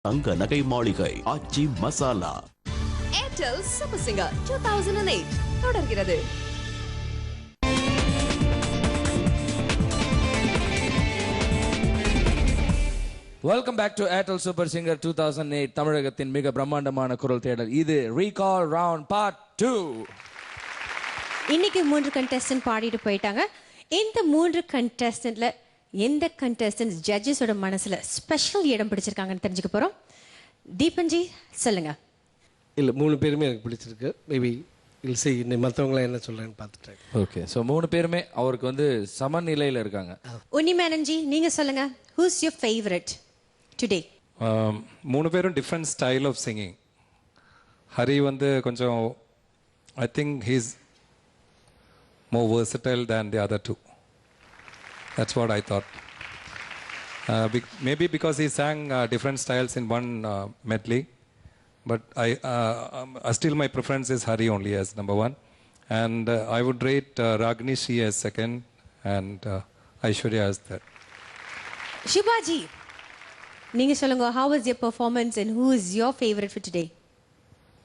தங்க நகை மாளிகை Aachi masala. Airtel super singer 2008 தொடர்கிறது. Welcome back to Airtel super singer 2008 தமிழகத்தின் மிக பிரம்மாண்டமான குரல் தேடல். இது ரீகால் ரவுண்ட் பார்ட் 2. இன்னைக்கு 3 கண்டெஸ்டன்ட் பாடிட்டு போயிட்டாங்க. இந்த 3 கண்டெஸ்டன்ட்ல எந்த கண்டெஸ்டன்ட் ஜட்ஜஸோட மனசுல ஸ்பெஷல் இடம் பிடிச்சிருக்காங்கன்னு தெரிஞ்சுக்க போறோம். தீபன்ஜி சொல்லுங்க. இல்லை 3 பேருமே எனக்கு பிடிச்சிருக்கு. மேபி இல் சி மற்றவங்களாம் என்ன சொல்கிறேன்னு பார்த்துட்டேன். ஓகே, ஸோ 3 பேருமே அவருக்கு வந்து சமநிலையில் இருக்காங்க. உன்னிமேனன்ஜி நீங்க சொல்லுங்க. Whose your favourite today? 3 பேரும் different style of singing. Hari வந்து கொஞ்சம் I think he's more versatile than the other two. That's what I thought. Maybe because he sang different styles in one medley. But still my preference is Hari only as number 1. And I would rate Ragini Shri as second and Aishwarya as third. Shubhaji, நீங்க சொல்லுங்க. How was your performance and who is your favorite for today?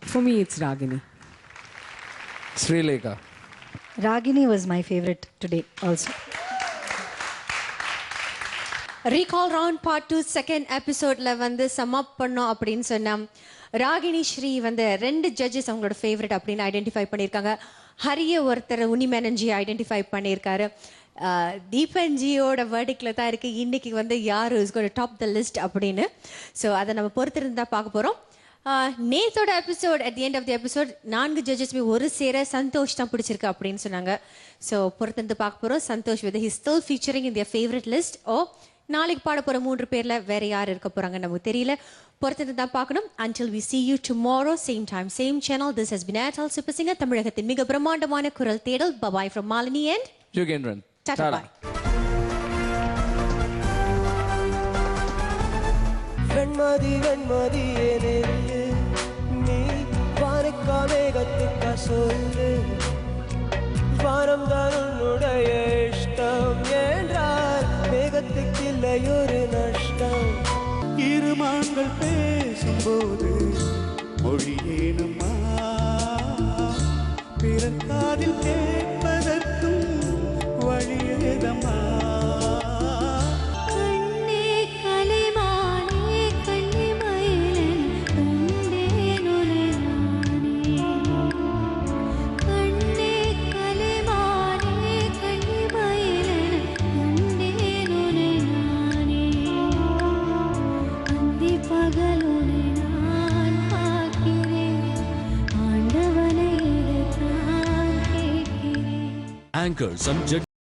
For me, it's Ragini. Srilekha. Ragini was my favorite today also. Recall round part 2 second எபிசோட்ல வந்து some அப் பண்ணோம் அப்படின்னு சொன்னா ராகினி ஸ்ரீ வந்து 2 judges அவங்களோட favourite அப்படின்னு ஐடென்டிஃபை பண்ணியிருக்காங்க. ஹரிய ஒருத்தர் உன்னிமேனன்ஜி ஐடென்டிஃபை பண்ணியிருக்காரு. தீபன்ஜியோட வேர்டிக்ல தான் இருக்கு இன்னைக்கு வந்து யார் is going to top the list அப்படின்னு. ஸோ அதை நம்ம பொறுத்திருந்து தான் பார்க்க போறோம். நேத்தோட episode at the end of the episode 4 ஜட்ஜஸ்மே ஒரு சேர சந்தோஷ் தான் பிடிச்சிருக்கு அப்படின்னு சொன்னாங்க. ஸோ பொறுத்திருந்து பார்க்க போறோம். Santhosh with he still featuring in their favourite list ஓ நாளைக்கு பாட போற 3 பேர்ல வேற யார் இருக்க போறாங்க நமக்கு தெரியல. பொறுத்திருந்து தான் பார்க்கணும். Until we see you tomorrow, same time, same channel. This has been Airtel Super Singer, தமிழகத்தின் மிக பிரம்மாண்டமான குரல் தேடல். Bye from Malini and Yugendran. Tata bye. Venmathi Venmathi ஏனென்று நீ வானக்காமேகத்துக்கா சொல்லு. வானம் தான் உன்னுடைய இஷ்டம் என்றால் மேகத்துக்கு இல்லை ஒரு நஷ்டம். இருமான்கள் பேசும்போது மொழியேனம்மா பிறக்காதில் கேட்பதற்கும் வழியேதம்மா. Anchors and